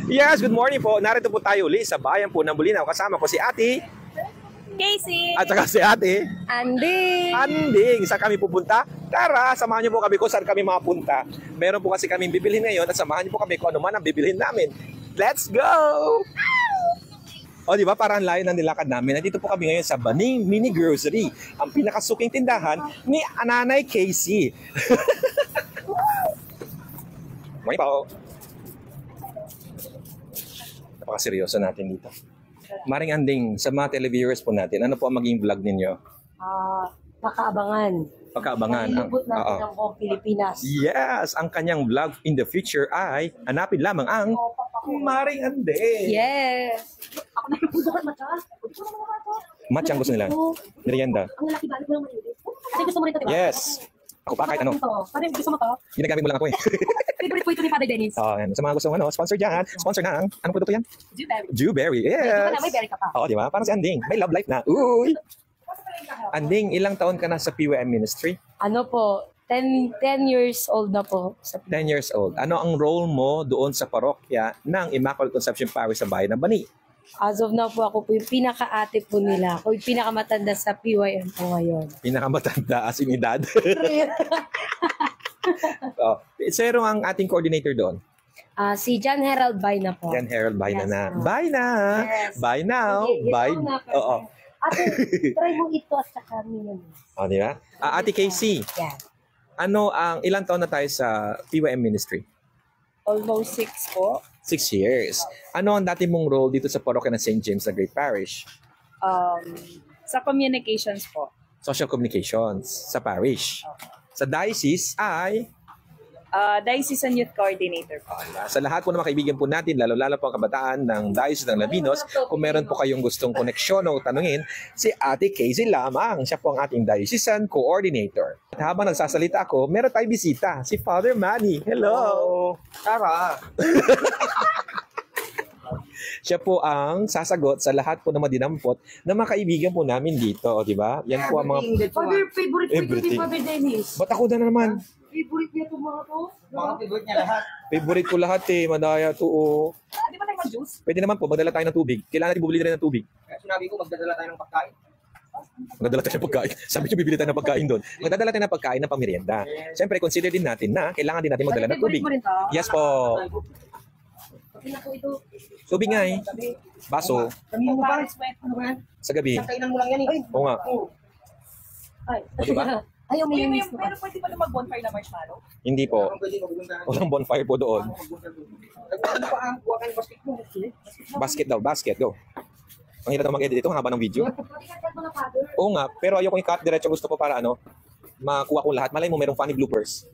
Yes, good morning po. Narito po tayo ulit sa bayan po ng Bulinaw. Kasama ko si Ate Casey! at saka si Ate Anding! Saan kami pupunta? Tara, samahan niyo po kami kung saan kami mapunta. Meron po kasi kami bibilhin ngayon at samahan niyo po kami kung ano man ang bibilhin namin. Let's go! O, di ba? Parang layo ng nilakad namin. Nandito po kami ngayon sa Baning Mini Grocery, ang pinakasuking tindahan ni Nanay Casey. Morning po. Napakaseryoso natin dito. Maring Anding, sa mga televiewers po natin, ano po ang maging vlog ninyo? Pakaabangan. Pagkaabangan. Ilibot natin ang buong Pilipinas. Yes! Ang kanyang vlog in the future ay hanapin lamang ang Maring Anding. Yes! Ako na yung mata. Match ang gusto nila. Merienda. Ang lalaki ba? Ano mo naman Kasi gusto mo rin ito, diba? Yes! Ako pa, kahit ano. Parang gusto mo to? Ginagamit mo lang ako eh. Favorite po ito ni Father Dennis. Yan. Sa mga gusto sponsor dyan. Sponsor ng, anong produkto yan? Dewberry. Dewberry. Yes! May berry ka pa. Oo, di ba? Parang si Anding. May love life na. Uy! Anding, ilang taon ka na sa PYM Ministry? Ano po? 10 years old na po. 10 years old. Ano ang role mo doon sa parokya ng Immaculate Conception Parish sa bayan ng Bani? As of now po, ako po yung pinaka-ate po nila. Ako yung pinakamatanda sa PYM po ngayon. Pinakamatanda as in edad. Sero ang ating coordinator doon. Si John Herald Bayna po. Yan, Harold, bye Yes, na. ma'am. Bye na. Yes. Bye now. Sige, Bye. ito na, Oo. Ate, try mo ito at saka mayonnaise. O, di ba? Ate Casey, Yan. ilang taon na tayo sa PYM Ministry? Almost 6 po. 6 years. Ano ang dati mong role dito sa parokya ng St. James na Great Parish? Sa communications po. Social communications sa parish. Sa diocese ay Diocesan Youth Coordinator po. sa lahat po ng mga kaibigan po natin, lalo-lalo po ang kabataan ng Diocese ng Labinos, kung meron po kayong gustong koneksyon o tanungin, si Ate Casey lamang. Siya po ang ating Diocesan Coordinator. At habang nagsasalita ako, meron tayong bisita, si Father Manny. Hello! Tara! Siya po ang sasagot sa lahat po ng mga dinampot ng mga kaibigan po namin dito, o, di ba? Yan po ang mga... Father, favorite ko ito Everything. si Father Dennis. Ba't ako na naman? Favorite niya ito mga to. Mga favorite niya lahat. Favorite ko lahat eh, madaya to. Oh. Di ba tayo mag-juice? Pwede naman po, magdala tayo ng tubig. Kailangan natin bumili rin ng tubig. Kaya sinabi ko, magdadala tayo ng pagkain. Magdadala tayo ng pagkain. Sabi niyo, bibili tayo ng pagkain doon. Magdadala tayo ng pagkain ng pamirienda. Siyempre, consider din natin na kailangan din natin magdala ng tubig. Favorite mo rin to? Yes po. Pati na po ito. Tubig nga eh. Baso. Kanino mo ba? Ano ba? Sa gabi. Kainan mo lang yan eh. Oo nga. Ay. O, diba? Ayaw, may mayonnaise ko. Pero pwede pa na mag-bonfire na marshmallow? Hindi po. Kung pwede magbunta. Walang bonfire po doon. Ano pa ang kuha kayo basket mo? Basket daw, basket. Go. Ang hirap na mag-edit ito, ang haba ng video. Pati cut mo na, Father. Oo nga, pero ayoko yung cut diretso. Gusto ko para makuha ko lahat. Malay mo, merong funny bloopers.